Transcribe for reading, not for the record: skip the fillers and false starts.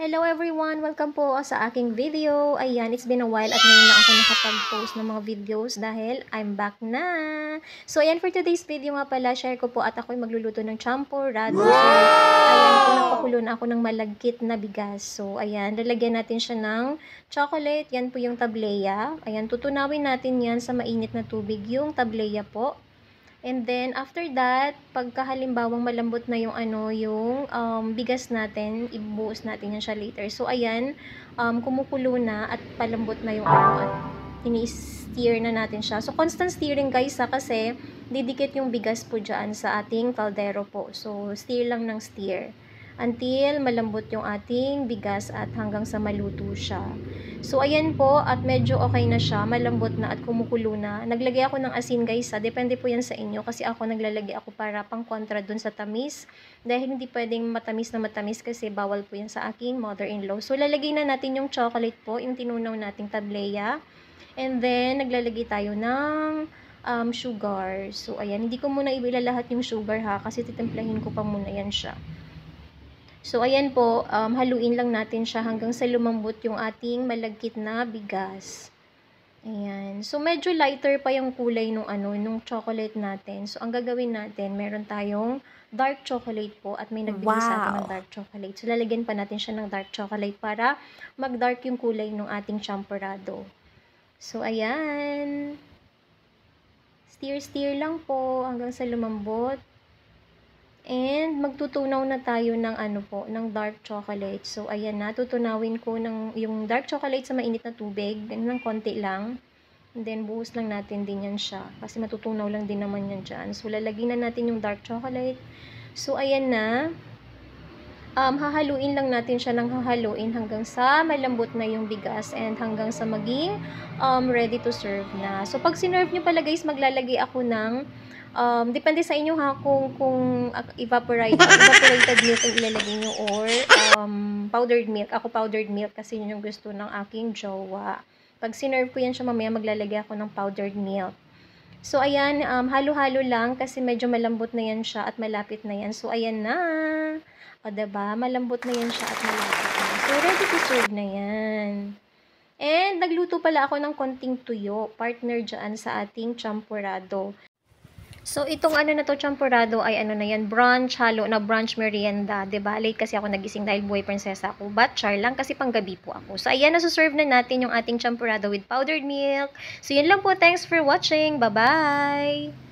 Hello everyone! Welcome po sa aking video. Ayan, it's been a while at ngayon lang ako nakapag-post ng mga videos dahil I'm back na. So ayan, for today's video nga pala, share ko po at ako'y magluluto ng champurrado. So ayan po, nagpakulo na ako ng malagkit na bigas. So ayan, lalagyan natin siya ng chocolate. Yan po yung tableya. Ayan, tutunawin natin yan sa mainit na tubig yung tableya po. And then, after that, pagka halimbawang malambot na yung bigas natin, ibubuhos natin yan siya later. So, ayan, kumukulo na at palambot na yung at ini-steer na natin siya. So, constant steering guys kasi didikit yung bigas po dyan sa ating kaldero po. So, steer lang ng steer until malambot yung ating bigas at hanggang sa maluto siya. So, ayan po, at medyo okay na siya, malambot na at kumukulo na. Naglagay ako ng asin guys, depende po yan sa inyo kasi ako naglalagay ako para pang kontra dun sa tamis. Dahil hindi pwedeng matamis na matamis kasi bawal po yan sa aking mother-in-law. So, lalagay na natin yung chocolate po, yung tinunaw nating tableya. And then, naglalagay tayo ng sugar. So, ayan, hindi ko muna ilalahat yung sugar ha, kasi titimplahin ko pa muna yan siya. So, ayan po, haluin lang natin siya hanggang sa lumambot yung ating malagkit na bigas. Ayan. So, medyo lighter pa yung kulay nung chocolate natin. So, ang gagawin natin, meron tayong dark chocolate po at may nagbigay sa atin ng dark chocolate. So, lalagyan pa natin siya ng dark chocolate para mag-dark yung kulay ng ating champurrado. So, ayan. Stir-stir lang po hanggang sa lumambot. And magtutunaw na tayo ng ng dark chocolate. So ayan na, tutunawin ko yung dark chocolate sa mainit na tubig, ng konti lang. And then buhos lang natin din yan siya kasi matutunaw lang din naman yan diyan. So lalagyan na natin yung dark chocolate. So ayan na. Hahaluin lang natin siya ng hahaluin hanggang sa malambot na yung bigas and hanggang sa maging ready to serve na. So pag sinerve nyo pala guys, maglalagay ako ng depende sa inyo ha kung evaporated milk ang ilalagay nyo or powdered milk. Ako powdered milk kasi yun yung gusto ng aking jowa. Pag sinerve ko yan siya mamaya, maglalagay ako ng powdered milk. So ayan, halo-halo lang kasi medyo malambot na yan siya at malapit na yan. So ayan na. O diba? Malambot na yan siya at malapit na. So ready to serve na yan. And nagluto pala ako ng konting tuyo, partner dyan sa ating champurrado. So, itong na to, champurrado ay na yan, brunch, halo na brunch merienda. Diba? Late kasi ako nagising dahil buhay prinsesa ako. But, char lang kasi panggabi po ako. So, ayan, nasuserve na natin yung ating champurrado with powdered milk. So, yun lang po. Thanks for watching. Bye-bye!